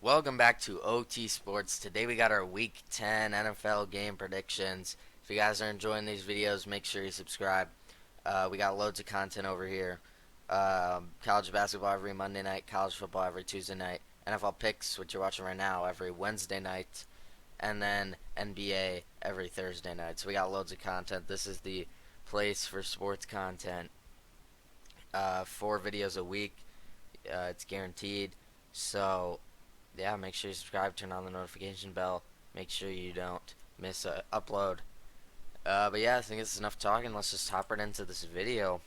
Welcome back to OT Sports. Today we got our Week 10 NFL game predictions. If you guys are enjoying these videos, make sure you subscribe. We got loads of content over here. College basketball every Monday night, college football every Tuesday night, NFL picks, which you're watching right now, every Wednesday night, and then NBA every Thursday night. So we got loads of content. This is the place for sports content. 4 videos a week. It's guaranteed. So yeah, make sure you subscribe, turn on the notification bell, make sure you don't miss a upload. But yeah, I think it's enough talking. Let's just hop right into this video.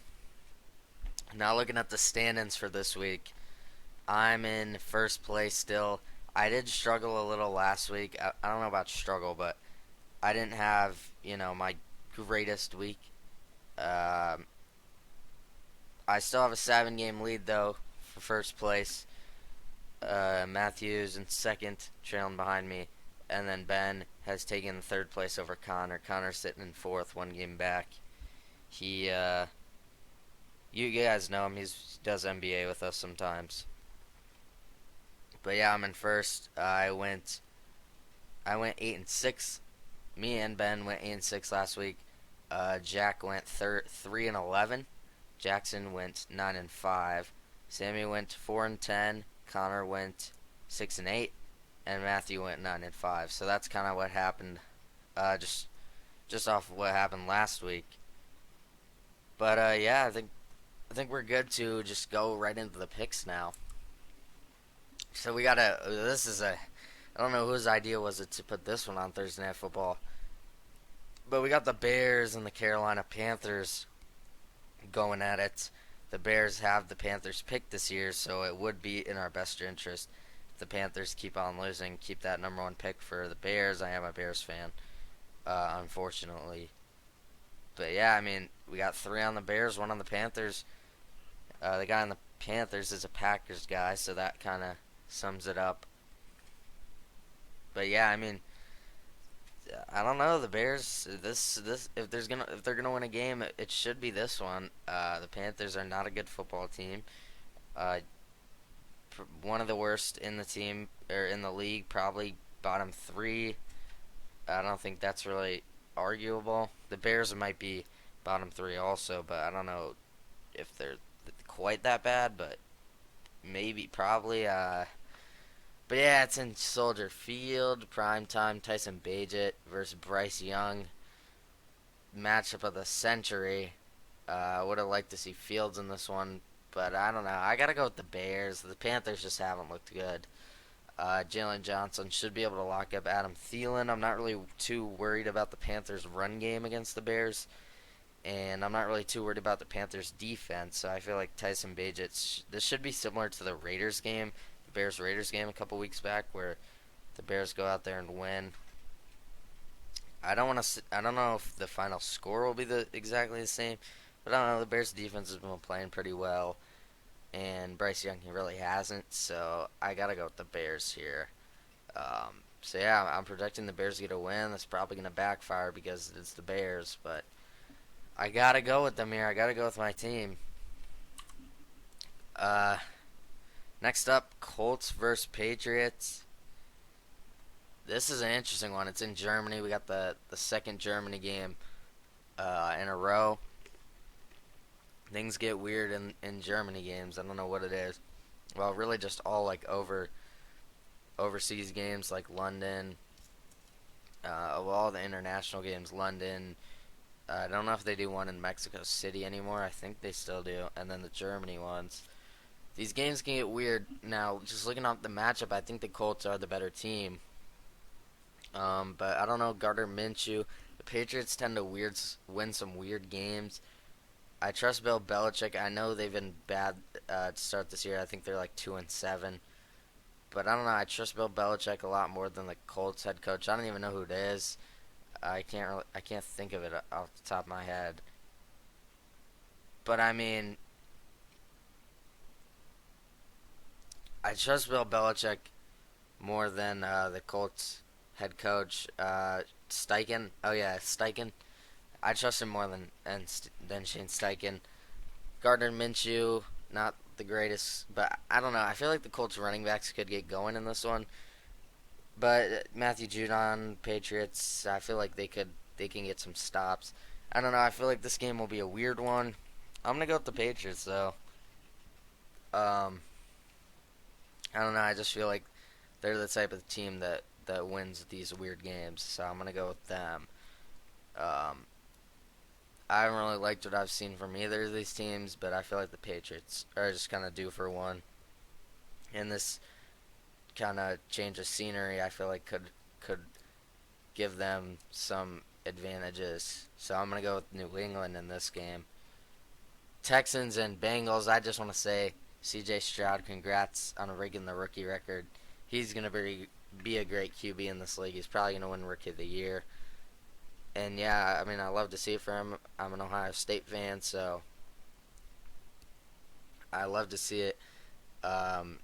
Now looking at the stand-ins for this week, I'm in first place still. I did struggle a little last week. I don't know about struggle, but I didn't have, my greatest week. Um, I still have a 7-game lead though for first place. Matthews in second, trailing behind me, and then Ben has taken third place over Connor. Connor's sitting in fourth, 1 game back. He, you guys know him. He does NBA with us sometimes. But yeah, I'm in first. I went 8-6. Me and Ben went 8-6 last week. Jack went 3-11. Jackson went 9-5. Sammy went 4-10. Connor went 6-8, and Matthew went 9-5. So that's kind of what happened, just off of what happened last week. But yeah, I think we're good to just go right into the picks now. So we gotta. This is a. I don't know whose idea was it to put this one on Thursday Night Football, but we got the Bears and the Carolina Panthers going at it. The Bears have the Panthers picked this year, so it would be in our best interest if the Panthers keep on losing, keep that #1 pick for the Bears. I am a Bears fan, unfortunately. But yeah, I mean, we got 3 on the Bears, 1 on the Panthers. The guy on the Panthers is a Packers guy, so that kind of sums it up. But yeah, I mean, I don't know. The Bears. This if they're gonna win a game, it should be this one. The Panthers are not a good football team. Uh, One of the worst in the team or in the league, probably bottom 3. I don't think that's really arguable. The Bears might be bottom 3 also, but I don't know if they're quite that bad. But maybe, probably. But yeah, it's in Soldier Field, prime time. Tyson Bagent versus Bryce Young, matchup of the century. I would have liked to see Fields in this one, but I don't know. I gotta go with the Bears. The Panthers just haven't looked good. Jalen Johnson should be able to lock up Adam Thielen. I'm not really too worried about the Panthers' run game against the Bears, and I'm not really too worried about the Panthers' defense. So I feel like Tyson Bagent. This should be similar to the Raiders game, the Bears-Raiders game a couple weeks back, where the Bears go out there and win. I don't want to. I don't know if the final score will be exactly the same, but I don't know. The Bears' defense has been playing pretty well, and Bryce Young he really hasn't. So I gotta go with the Bears here. So yeah, I'm projecting the Bears to get a win. That's probably gonna backfire because it's the Bears, but I gotta go with them here. I gotta go with my team. Uh, Next up, Colts versus Patriots. This is an interesting one. It's in Germany. We got the second Germany game in a row. Things get weird in Germany games. I don't know what it is. Well, really just all like overseas games like London. Of all the international games, London. I don't know if they do one in Mexico City anymore. I think they still do. And then the Germany ones. These games can get weird. Now, just looking at the matchup, I think the Colts are the better team. But I don't know, Gardner Minshew. The Patriots tend to win some weird games. I trust Bill Belichick. I know they've been bad to start this year. I think they're like 2-7. But I don't know. I trust Bill Belichick a lot more than the Colts head coach. I don't even know who it is. I can't think of it off the top of my head. But I mean, I trust Bill Belichick more than the Colts head coach Steichen. Oh yeah, Steichen. I trust him more than Shane Steichen. Gardner Minshew, not the greatest, but I don't know. I feel like the Colts running backs could get going in this one. But Matthew Judon, Patriots, I feel like they can get some stops. I don't know. I feel like this game will be a weird one. I'm gonna go with the Patriots though. Um, I don't know. I just feel like they're the type of team that wins these weird games, so I'm gonna go with them. Um, I haven't really liked what I've seen from either of these teams, but I feel like the Patriots are just kind of due for one. And this kind of change of scenery, I feel like could give them some advantages. So I'm gonna go with New England in this game. Texans and Bengals. I just want to say, C.J. Stroud, congrats on breaking the rookie record. He's gonna be a great QB in this league. He's probably gonna win Rookie of the Year. And yeah, I mean, I love to see it for him. I'm an Ohio State fan, so I love to see it.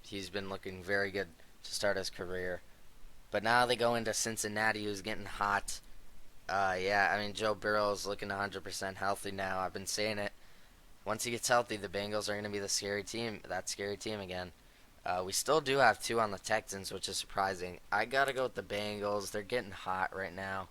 He's been looking very good to start his career. But now they go into Cincinnati, who's getting hot. Yeah, I mean, Joe Burrow is looking 100% healthy now. I've been saying it. Once he gets healthy, the Bengals are going to be the scary team, that scary team again. We still do have two on the Texans, which is surprising. I got to go with the Bengals. They're getting hot right now.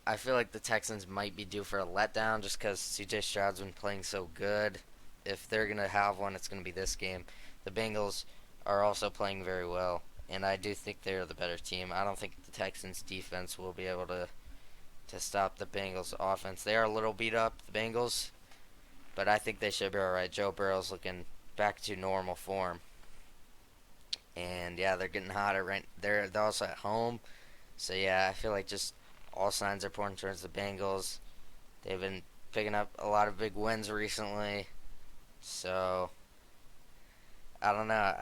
I feel like the Texans might be due for a letdown just because CJ Stroud's been playing so good. If they're going to have one, it's going to be this game. The Bengals are also playing very well, and I do think they're the better team. I don't think the Texans' defense will be able to stop the Bengals' offense. They are a little beat up, the Bengals, but I think they should be alright. Joe Burrow's looking back to normal form. And yeah, they're getting hotter right. They're also at home, so yeah, I feel like just all signs are pointing towards the Bengals. They've been picking up a lot of big wins recently, so I don't know.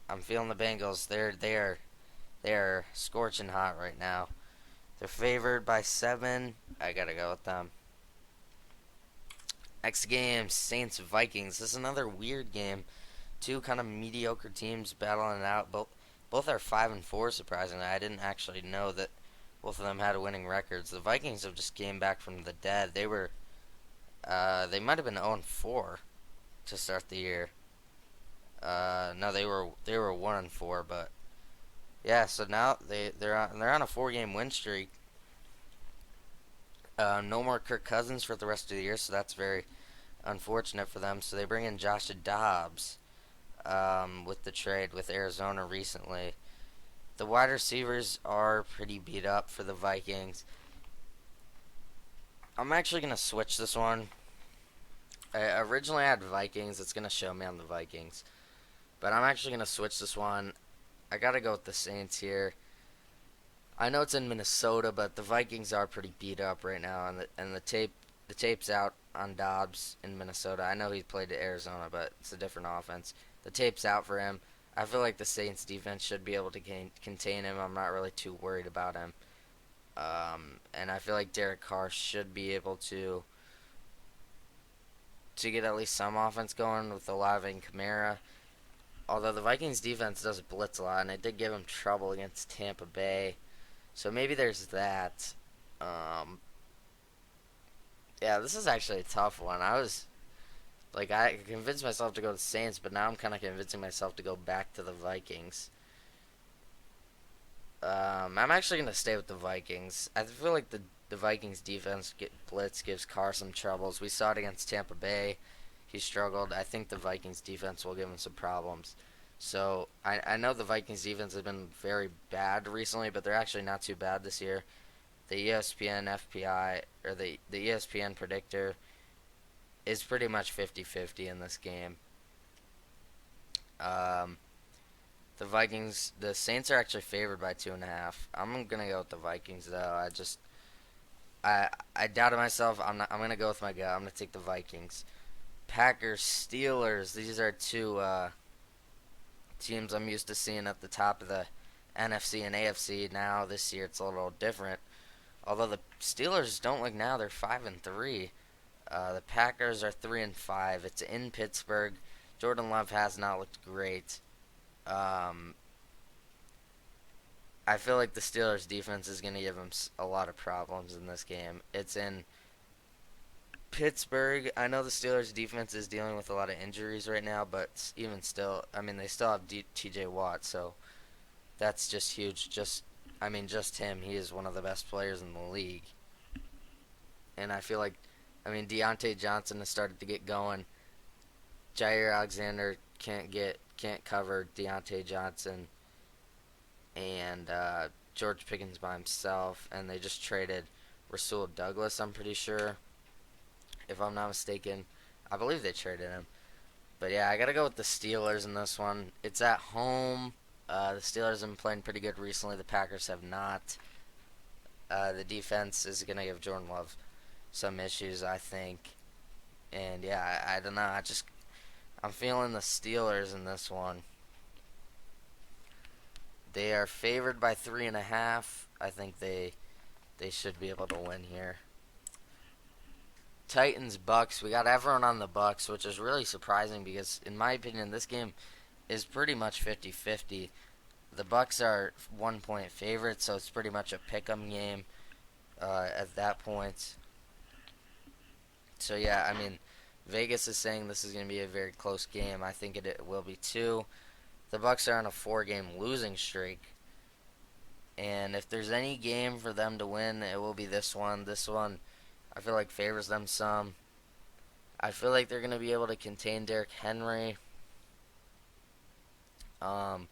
I'm feeling the Bengals. They're scorching hot right now. They're favored by 7. I gotta go with them. Next game, Saints Vikings. This is another weird game. Two kind of mediocre teams battling it out. Both are 5-4. Surprisingly, I didn't actually know that both of them had winning records. The Vikings have just came back from the dead. They might have been 0-4 to start the year. No, they were 1-4, but yeah. So now they're on a 4-game win streak. No more Kirk Cousins for the rest of the year, so that's very unfortunate for them. So they bring in Josh Dobbs with the trade with Arizona recently. The wide receivers are pretty beat up for the Vikings. I'm actually going to switch this one. I originally had Vikings. It's going to show me on the Vikings. But I'm actually going to switch this one. I got to go with the Saints here. I know it's in Minnesota, but the Vikings are pretty beat up right now, and the tape's out on Dobbs in Minnesota. I know he played at Arizona, but it's a different offense. The tape's out for him. I feel like the Saints defense should be able to contain him. I'm not really too worried about him. And I feel like Derek Carr should be able to get at least some offense going with Olave and Kamara. Although the Vikings defense does blitz a lot, and it did give him trouble against Tampa Bay. So maybe there's that. Um, yeah, this is actually a tough one. I convinced myself to go to the Saints, but now I'm kind of convincing myself to go back to the Vikings. I'm actually going to stay with the Vikings. I feel like the Vikings defense blitz gives Carr some troubles. We saw it against Tampa Bay. He struggled. I think the Vikings defense will give him some problems. So I know the Vikings defense has been very bad recently, but they're actually not too bad this year. The ESPN FPI, or the ESPN predictor, is pretty much 50-50 in this game. Um, the Saints are actually favored by 2.5. I'm gonna go with the Vikings though. I doubted myself. I'm gonna go with my gut. I'm gonna take the Vikings. Packers, Steelers. These are two teams I'm used to seeing at the top of the NFC and AFC. Now this year it's a little different. Although the Steelers don't look now, they're 5-3. The Packers are 3-5. It's in Pittsburgh. Jordan Love has not looked great. Um, I feel like the Steelers defense is going to give them a lot of problems in this game. Pittsburgh, I know the Steelers' defense is dealing with a lot of injuries right now, but even still, I mean, they still have TJ Watt, so that's just huge. Just him, he is one of the best players in the league. And I feel like, Deontay Johnson has started to get going. Jair Alexander can't cover Deontay Johnson and George Pickens by himself, and they just traded Rasul Douglas. I'm pretty sure, if I'm not mistaken. I believe they traded him. But yeah, I gotta go with the Steelers in this one. It's at home. The Steelers have been playing pretty good recently. The Packers have not. The defense is gonna give Jordan Love some issues, I think. And yeah, I don't know. I'm feeling the Steelers in this one. They are favored by 3.5. I think they should be able to win here. Titans Bucks. We got everyone on the Bucks, which is really surprising because, in my opinion, this game is pretty much 50-50. The Bucks are 1-point favorites, so it's pretty much a pick 'em game at that point. So yeah, Vegas is saying this is going to be a very close game. I think it will be too. The Bucks are on a 4-game losing streak, and if there's any game for them to win, it will be this one. This one, I feel like favors them some. I feel like they're going to be able to contain Derrick Henry. And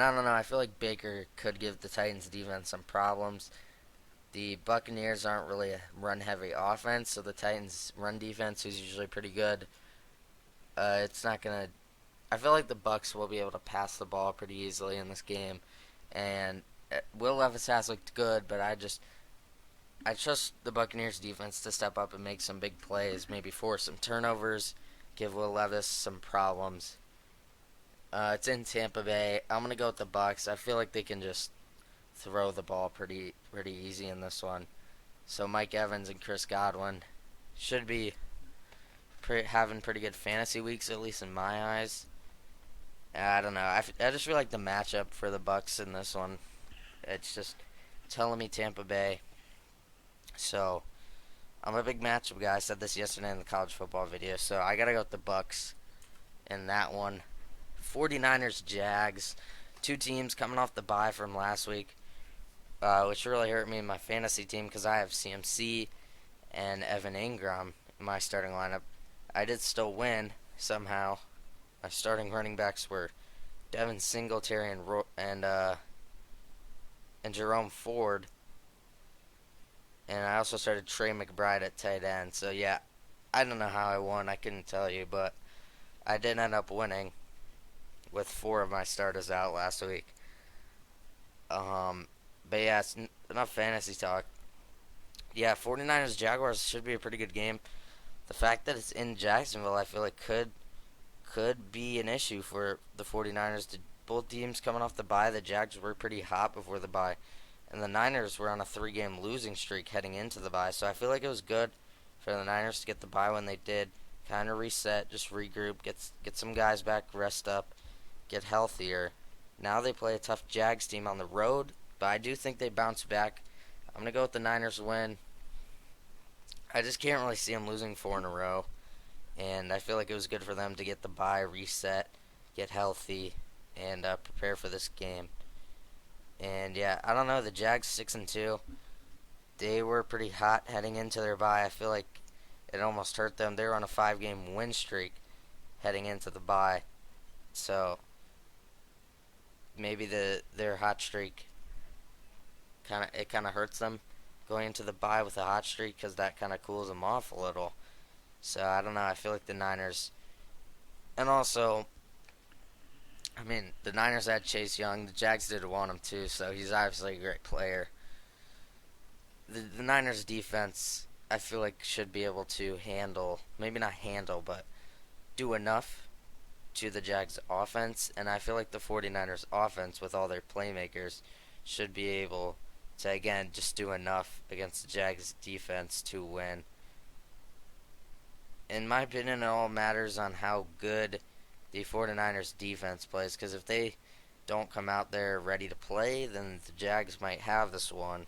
I don't know. I feel like Baker could give the Titans defense some problems. The Buccaneers aren't really a run-heavy offense, so the Titans' run defense is usually pretty good. It's not gonna. I feel like the Bucks will be able to pass the ball pretty easily in this game, and Will Levis has looked good, but I trust the Buccaneers defense to step up and make some big plays, maybe force some turnovers, give Will Levis some problems. It's in Tampa Bay. I'm gonna go with the Bucks. I feel like they can just throw the ball pretty easy in this one. So Mike Evans and Chris Godwin should be having pretty good fantasy weeks, at least in my eyes. I don't know. I just feel like the matchup for the Bucks in this one, it's just telling me Tampa Bay. So I'm a big matchup guy. I said this yesterday in the college football video. So I gotta go with the Bucks in that one. 49ers Jags, two teams coming off the bye from last week, which really hurt me in my fantasy team because I have CMC and Evan Ingram in my starting lineup. I did still win somehow. My starting running backs were Devin Singletary and Jerome Ford, and I also started Trey McBride at tight end. So yeah, I don't know how I won. I couldn't tell you, but I did end up winning with 4 of my starters out last week. But yeah, it's enough fantasy talk. Yeah, 49ers Jaguars should be a pretty good game. The fact that it's in Jacksonville, I feel like could be an issue for the 49ers. Both teams coming off the bye. The Jags were pretty hot before the bye, and the Niners were on a 3-game losing streak heading into the bye. So I feel like it was good for the Niners to get the bye when they did. Kind of reset, just regroup, get some guys back, rest up, get healthier. Now they play a tough Jags team on the road, but I do think they bounce back. I'm going to go with the Niners win. I just can't really see them losing 4 in a row, and I feel like it was good for them to get the bye, reset, get healthy, and prepare for this game. And yeah, I don't know, the Jags 6-2, they were pretty hot heading into their bye. I feel like it almost hurt them. They were on a 5-game win streak heading into the bye, so maybe their hot streak kind of hurts them going into the bye with a hot streak because that kind of cools them off a little. So I don't know. I feel like the Niners, and also, the Niners had Chase Young. The Jags did want him too, so he's obviously a great player. The Niners defense, I feel like, should be able to handle, maybe not handle, but do enough to the Jags offense, and I feel like the 49ers offense with all their playmakers should be able to, again, just do enough against the Jags defense to win. In my opinion, it all matters on how good the 49ers defense plays, because if they don't come out there ready to play, then the Jags might have this one.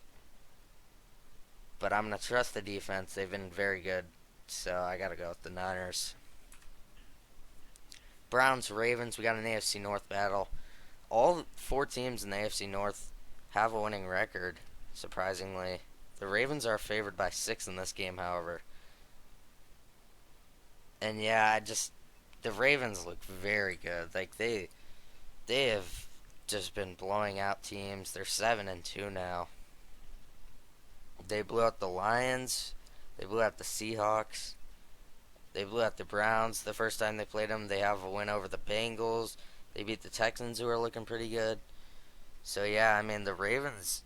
But I'm going to trust the defense. They've been very good so I gotta go with the Niners. Browns, Ravens, we got an AFC North battle. All four teams in the AFC North have a winning record, surprisingly. The Ravens are favored by 6 in this game, however. And yeah, the Ravens look very good. Like they have just been blowing out teams. They're 7-2 now. They blew out the Lions. They blew out the Seahawks. They blew out the Browns the first time they played them. They have a win over the Bengals. They beat the Texans, who are looking pretty good. So yeah, I mean the Ravens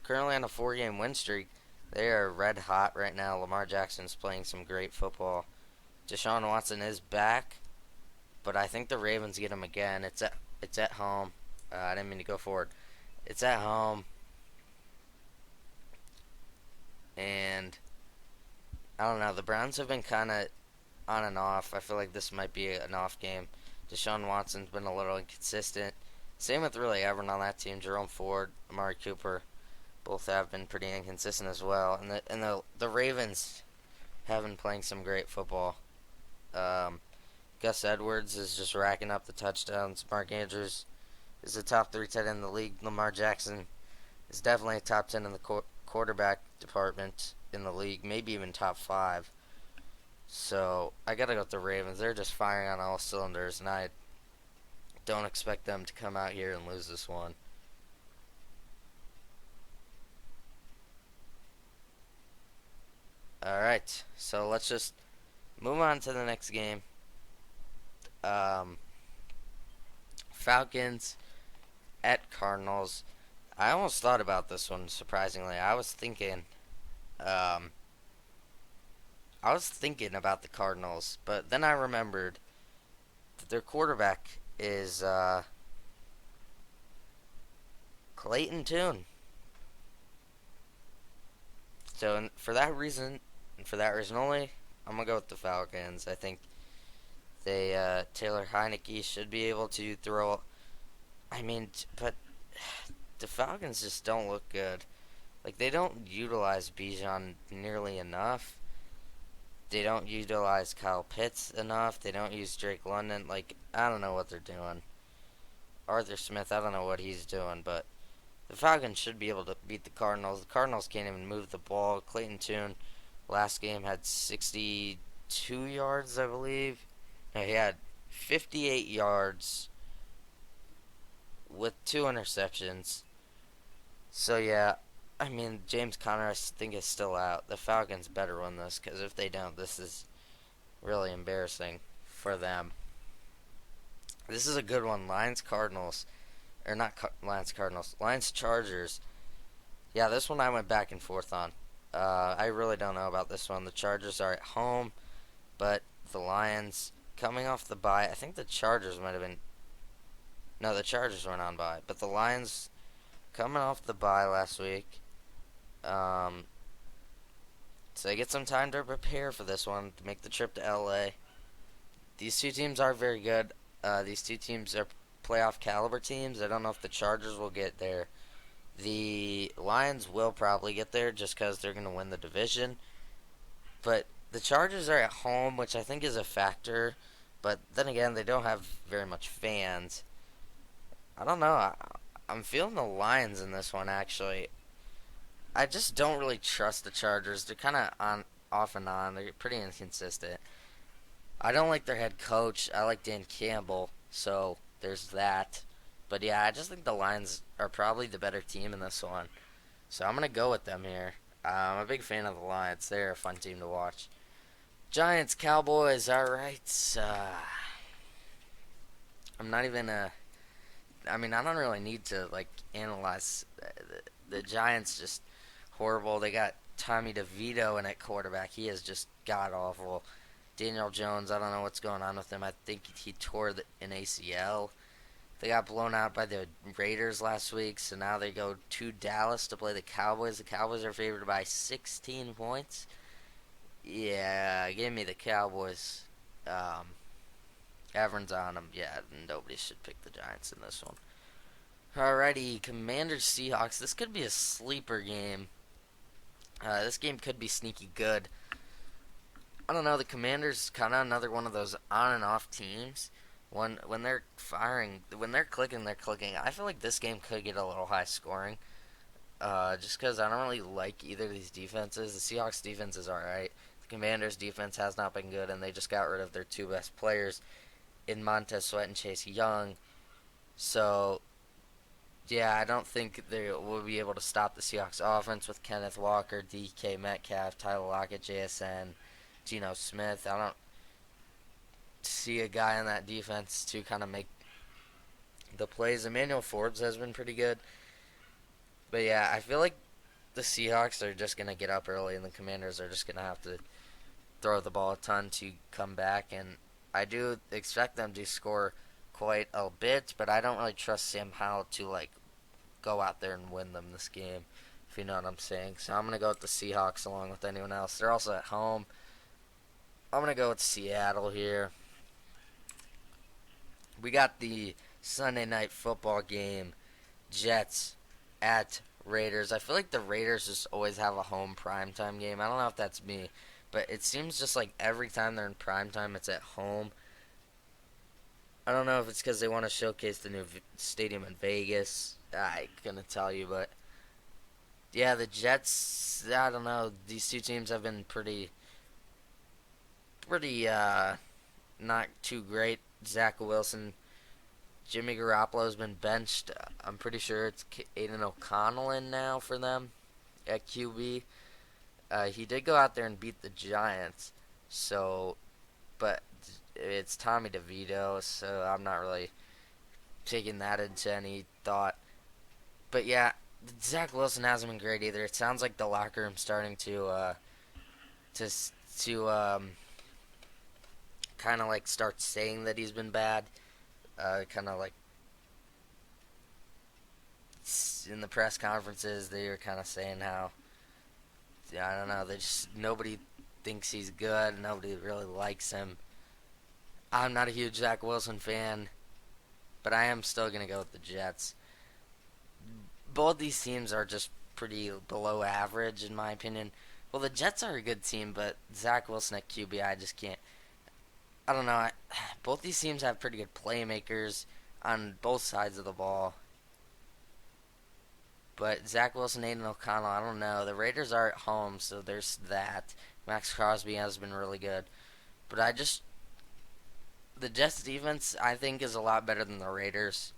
currently on a 4-game win streak. They are red hot right now. Lamar Jackson's playing some great football. Deshaun Watson is back, but I think the Ravens get him again. It's at home. I didn't mean to go forward. It's at home, and I don't know. The Browns have been kind of on and off. I feel like this might be an off game. Deshaun Watson's been a little inconsistent. Same with really everyone on that team. Jerome Ford, Amari Cooper, both have been pretty inconsistent as well. And the Ravens have been playing some great football. Um, Gus Edwards is just racking up the touchdowns. Mark Andrews is the top 3 tight end in the league. Lamar Jackson is definitely a top 10 in the quarterback department in the league, maybe even top 5. So I gotta go with the Ravens. They're just firing on all cylinders, and I don't expect them to come out here and lose this one. All right, so let's just move on to the next game. Um, Falcons at Cardinals. I almost thought about this one. Surprisingly, um, I was thinking about the Cardinals, but then I remembered that their quarterback is Clayton Tune. So and for that reason only, I'm gonna go with the Falcons. I think Taylor Heineke should be able to throw. I mean, but the Falcons just don't look good. Like they don't utilize Bijan nearly enough. They don't utilize Kyle Pitts enough. They don't use Drake London. Like I don't know what they're doing. Arthur Smith, I don't know what he's doing, but the Falcons should be able to beat the Cardinals. The Cardinals can't even move the ball. Clayton Tune last game had 62 yards, I believe. No, he had 58 yards with 2 interceptions. So yeah, I mean James Conner I think is still out. The Falcons better win this because if they don't, this is really embarrassing for them. This is a good one. Lions Cardinals or not Lions Cardinals. Lions Chargers. Yeah, this one I went back and forth on. I really don't know about this one. The Chargers are at home, but the Lions coming off the bye. I think the Chargers might have been. No, the Chargers weren't on bye, but the Lions coming off the bye last week. Um, so they get some time to prepare for this one to make the trip to LA. These two teams are very good. These two teams are playoff caliber teams. I don't know if the Chargers will get there. The Lions will probably get there just because they're going to win the division. But the Chargers are at home, which I think is a factor. But then again, they don't have very much fans. I don't know. I'm feeling the Lions in this one, actually. I just don't really trust the Chargers. They're kind of on, off and on. They're pretty inconsistent. I don't like their head coach. I like Dan Campbell, so there's that. But yeah, I just think the Lions are probably the better team in this one. So I'm going to go with them here. I'm a big fan of the Lions. They're a fun team to watch. Giants, Cowboys, alright. I'm not even I mean, I don't really need to, like, analyze. The Giants just horrible. They got Tommy DeVito in at quarterback. He is just god-awful. Daniel Jones, I don't know what's going on with him. I think he tore an ACL. They got blown out by the Raiders last week, so now they go to Dallas to play the Cowboys. The Cowboys are favored by 16 points. Yeah, give me the Cowboys. Everyone's on them. Yeah, nobody should pick the Giants in this one. Alrighty, Commanders Seahawks. This could be a sleeper game. This game could be sneaky good. I don't know. The Commanders kind of another one of those on and off teams. When they're firing, when they're clicking, they're clicking. I feel like this game could get a little high scoring. Just because I don't really like either of these defenses. The Seahawks defense is alright. The Commanders defense has not been good, and they just got rid of their two best players in Montez Sweat and Chase Young. So yeah, I don't think they will be able to stop the Seahawks offense with Kenneth Walker, DK Metcalf, Tyler Lockett, JSN, Geno Smith. I don't see a guy in that defense to kind of make the plays. Emmanuel Forbes has been pretty good. But yeah, I feel like the Seahawks are just going to get up early and the Commanders are just going to have to throw the ball a ton to come back. And I do expect them to score quite a bit, but I don't really trust Sam Howell to like go out there and win them this game, if you know what I'm saying. So I'm going to go with the Seahawks along with anyone else. They're also at home. I'm going to go with Seattle here. We got the Sunday night football game, Jets at Raiders. I feel like the Raiders just always have a home primetime game. I don't know if that's me, but it seems just like every time they're in primetime, it's at home. I don't know if it's because they want to showcase the new stadium in Vegas. I couldn't tell you, but yeah, the Jets. I don't know. These two teams have been pretty not too great. Zach Wilson, Jimmy Garoppolo's been benched. I'm pretty sure it's Aiden O'Connell in now for them at QB. He did go out there and beat the Giants, so but it's Tommy DeVito, so I'm not really taking that into any thought. But yeah, Zach Wilson hasn't been great either. It sounds like the locker room's starting to to kind of like start saying that he's been bad. Kind of like in the press conferences, they were kind of saying how, yeah, I don't know, they just nobody thinks he's good. Nobody really likes him. I'm not a huge Zach Wilson fan, but I am still gonna go with the Jets. Both these teams are just pretty below average in my opinion. Well, the Jets are a good team, but Zach Wilson at QB, I just can't. I don't know. Both these teams have pretty good playmakers on both sides of the ball. But Zach Wilson, Aiden O'Connell, I don't know. The Raiders are at home, so there's that. Max Crosby has been really good. But the Jets defense, I think, is a lot better than the Raiders.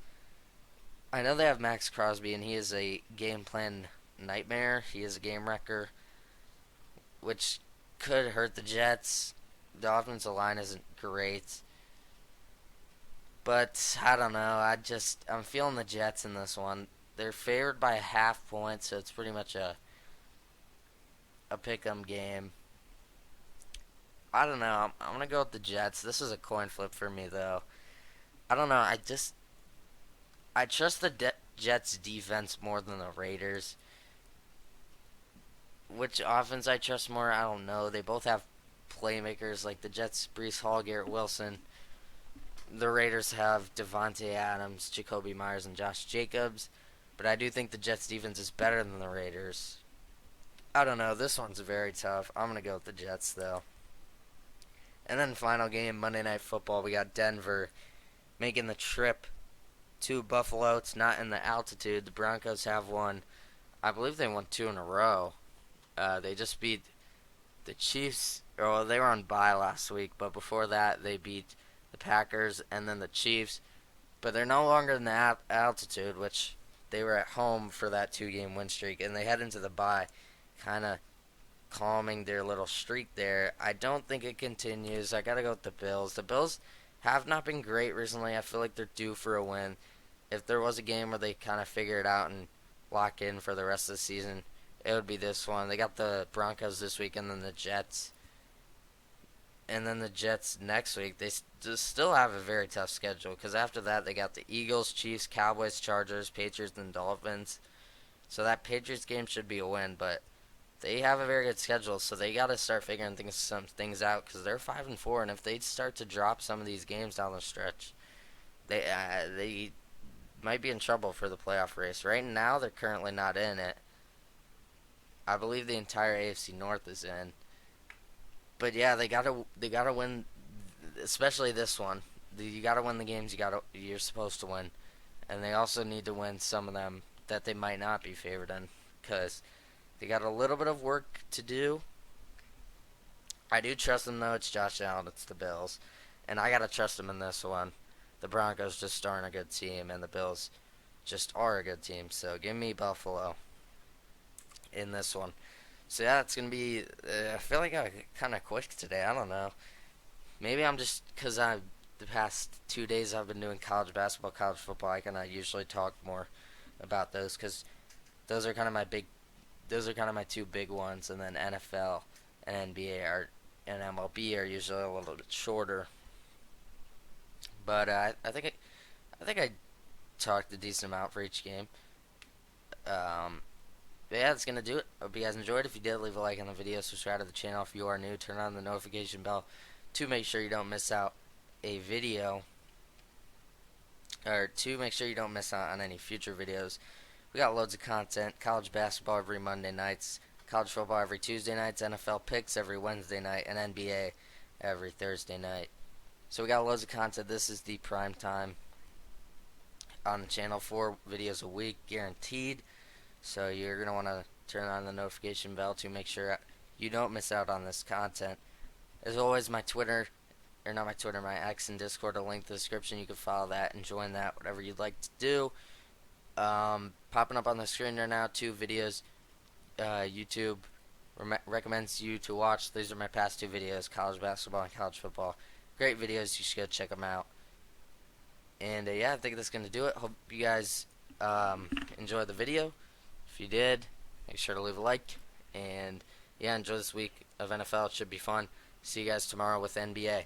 I know they have Max Crosby, and he is a game plan nightmare. He is a game wrecker, which could hurt the Jets. The offensive line isn't great. But I don't know. I'm feeling the Jets in this one. They're favored by a half point, so it's pretty much a pick 'em game. I don't know. I'm gonna go with the Jets. This is a coin flip for me though. I don't know. I trust the Jets defense more than the Raiders. Which offense I trust more? I don't know. They both have playmakers like the Jets, Breece Hall, Garrett Wilson. The Raiders have Devontae Adams, Jacoby Myers, and Josh Jacobs. But I do think the Jets defense is better than the Raiders. I don't know. This one's very tough. I'm going to go with the Jets, though. And then final game, Monday Night Football. We got Denver making the trip to Buffalo. It's not in the altitude. The Broncos have won. I believe they won two in a row. They just beat the Chiefs. Or they were on bye last week, but before that they beat the Packers and then the Chiefs. But they're no longer in the altitude, which they were at home for that two-game win streak, and they head into the bye, kind of calming their little streak there. I don't think it continues. I gotta go with the Bills. The Bills have not been great recently. I feel like they're due for a win. If there was a game where they kind of figure it out and lock in for the rest of the season, it would be this one. They got the Broncos this week and then the Jets. And then the Jets next week. They still have a very tough schedule because after that they got the Eagles, Chiefs, Cowboys, Chargers, Patriots, and Dolphins. So that Patriots game should be a win, but they have a very good schedule, so they got to start figuring some things out because they're 5-4, and if they start to drop some of these games down the stretch, they might be in trouble for the playoff race. Right now, they're currently not in it, I believe the entire AFC North is in. But yeah, they gotta win, especially this one. You gotta win the games you're supposed to win, and they also need to win some of them that they might not be favored in, because they got a little bit of work to do. I do trust them though. It's Josh Allen. It's the Bills, and I gotta trust them in this one. The Broncos just aren't a good team, and the Bills just are a good team. So give me Buffalo in this one. So yeah, it's gonna be. I feel like I kind of quick today. I don't know. Maybe I'm just because I the past 2 days I've been doing college basketball, college football. I can usually talk more about those because those are kind of my big. Those are kind of my two big ones, and then NFL and NBA are and MLB are usually a little bit shorter. But I think I talked a decent amount for each game. Um, But yeah, that's gonna do it. Hope you guys enjoyed. If you did, leave a like on the video, subscribe to the channel if you are new, turn on the notification bell to make sure you don't miss out a video, or to make sure you don't miss out on any future videos. We got loads of content. College basketball every Monday nights, college football every Tuesday nights, NFL picks every Wednesday night, and NBA every Thursday night. So we got loads of content. This is the prime time on the channel. 4 videos a week, guaranteed. So you're going to want to turn on the notification bell to make sure you don't miss out on this content. As always, my Twitter, or not my Twitter, my X and Discord, a link in the description. You can follow that and join that, whatever you'd like to do. Popping up on the screen right now, 2 videos YouTube recommends you to watch. These are my past 2 videos, college basketball and college football. Great videos. You should go check them out. And yeah, I think that's going to do it. Hope you guys enjoyed the video. If you did, make sure to leave a like. And yeah, enjoy this week of NFL. It should be fun. See you guys tomorrow with NBA.